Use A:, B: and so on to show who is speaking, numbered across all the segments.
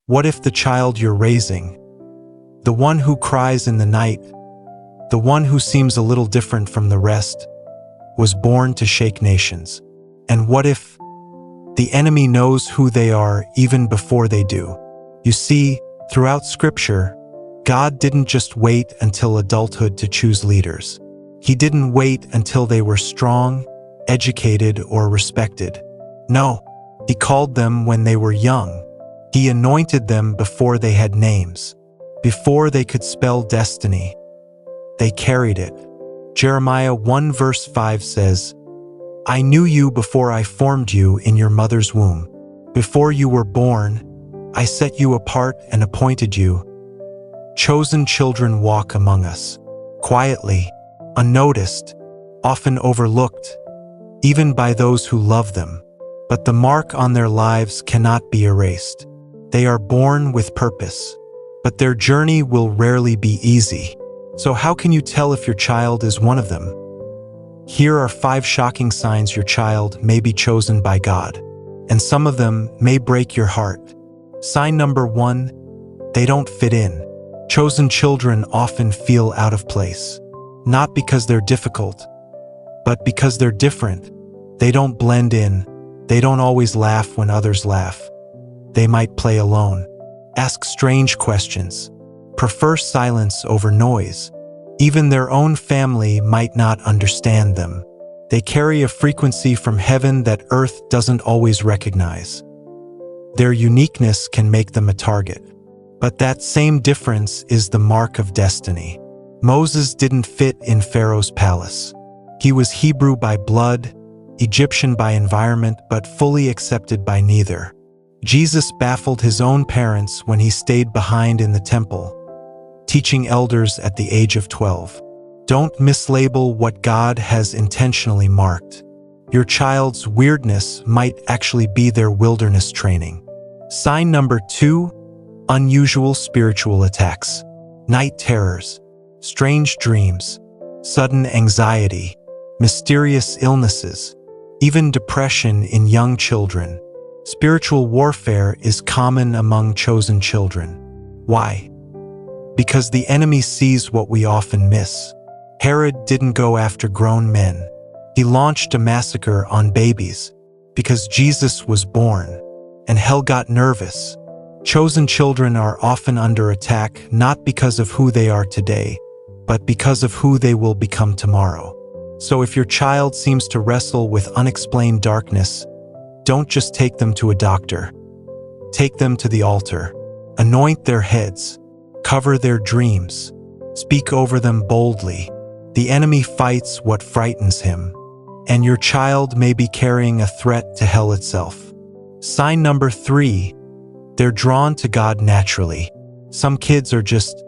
A: What if the child you're raising, the one who cries in the night, the one who seems a little different from the rest, was born to shake nations? And what if the enemy knows who they are even before they do? You see, throughout Scripture, God didn't just wait until adulthood to choose leaders. He didn't wait until they were strong, educated, or respected. No, He called them when they were young. He anointed them before they had names. Before they could spell destiny, they carried it. Jeremiah 1 verse 5 says, "I knew you before I formed you in your mother's womb. Before you were born, I set you apart and appointed you." Chosen children walk among us, quietly, unnoticed, often overlooked, even by those who love them. But the mark on their lives cannot be erased. They are born with purpose, but their journey will rarely be easy. So how can you tell if your child is one of them? Here are 5 shocking signs your child may be chosen by God, and some of them may break your heart. Sign number 1, they don't fit in. Chosen children often feel out of place, not because they're difficult, but because they're different. They don't blend in. They don't always laugh when others laugh. They might play alone, ask strange questions, prefer silence over noise. Even their own family might not understand them. They carry a frequency from heaven that earth doesn't always recognize. Their uniqueness can make them a target. But that same difference is the mark of destiny. Moses didn't fit in Pharaoh's palace. He was Hebrew by blood, Egyptian by environment, but fully accepted by neither. Jesus baffled his own parents when he stayed behind in the temple, teaching elders at the age of 12. Don't mislabel what God has intentionally marked. Your child's weirdness might actually be their wilderness training. Sign number 2, unusual spiritual attacks. Night terrors, strange dreams, sudden anxiety, mysterious illnesses, even depression in young children. Spiritual warfare is common among chosen children. Why? Because the enemy sees what we often miss. Herod didn't go after grown men. He launched a massacre on babies because Jesus was born, and hell got nervous. Chosen children are often under attack not because of who they are today, but because of who they will become tomorrow. So if your child seems to wrestle with unexplained darkness, don't just take them to a doctor. Take them to the altar. Anoint their heads. Cover their dreams. Speak over them boldly. The enemy fights what frightens him, and your child may be carrying a threat to hell itself. Sign number 3, they're drawn to God naturally. Some kids are just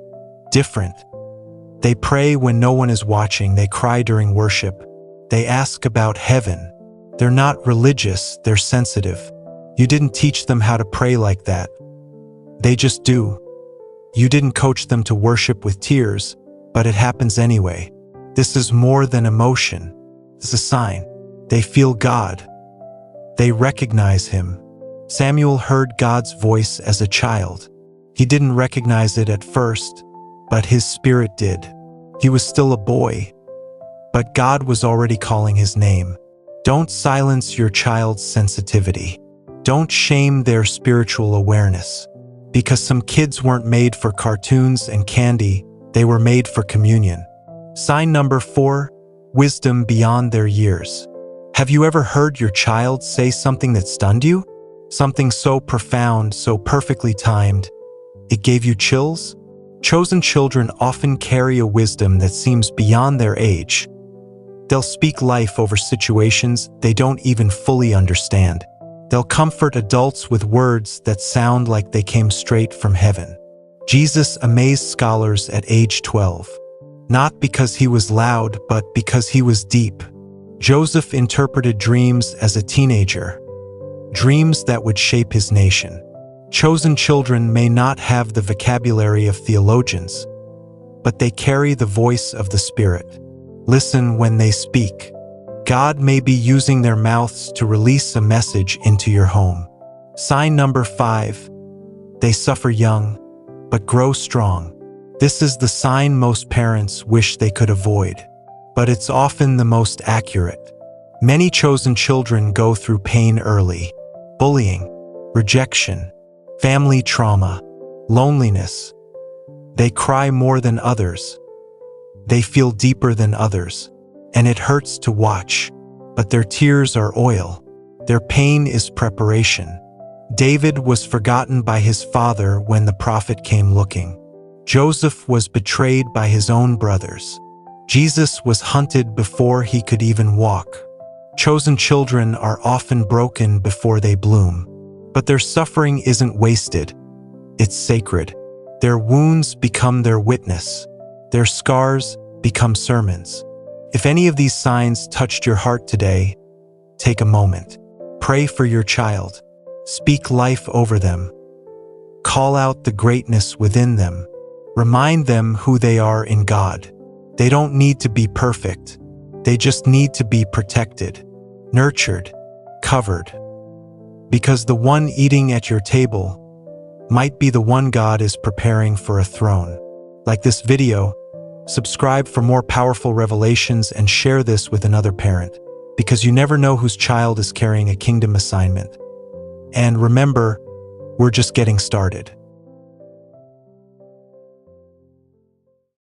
A: different. They pray when no one is watching. They cry during worship. They ask about heaven. They're not religious, they're sensitive. You didn't teach them how to pray like that. They just do. You didn't coach them to worship with tears, but it happens anyway. This is more than emotion. It's a sign. They feel God. They recognize Him. Samuel heard God's voice as a child. He didn't recognize it at first, but his spirit did. He was still a boy, but God was already calling his name. Don't silence your child's sensitivity. Don't shame their spiritual awareness. Because some kids weren't made for cartoons and candy, they were made for communion. Sign number 4, wisdom beyond their years. Have you ever heard your child say something that stunned you? Something so profound, so perfectly timed, it gave you chills? Chosen children often carry a wisdom that seems beyond their age. They'll speak life over situations they don't even fully understand. They'll comfort adults with words that sound like they came straight from heaven. Jesus amazed scholars at age 12, not because he was loud, but because he was deep. Joseph interpreted dreams as a teenager, dreams that would shape his nation. Chosen children may not have the vocabulary of theologians, but they carry the voice of the Spirit. Listen when they speak. God may be using their mouths to release a message into your home. Sign number 5, They suffer young, but grow strong. This is the sign most parents wish they could avoid, but it's often the most accurate. Many chosen children go through pain early: bullying, rejection, family trauma, loneliness. They cry more than others. They feel deeper than others, and it hurts to watch, but their tears are oil. Their pain is preparation. David was forgotten by his father when the prophet came looking. Joseph was betrayed by his own brothers. Jesus was hunted before he could even walk. Chosen children are often broken before they bloom, but their suffering isn't wasted. It's sacred. Their wounds become their witness. Their scars become sermons. If any of these signs touched your heart today, take a moment. Pray for your child. Speak life over them. Call out the greatness within them. Remind them who they are in God. They don't need to be perfect. They just need to be protected, nurtured, covered. Because the one eating at your table might be the one God is preparing for a throne. Like this video, subscribe for more powerful revelations and share this with another parent, because you never know whose child is carrying a kingdom assignment. And remember, we're just getting started.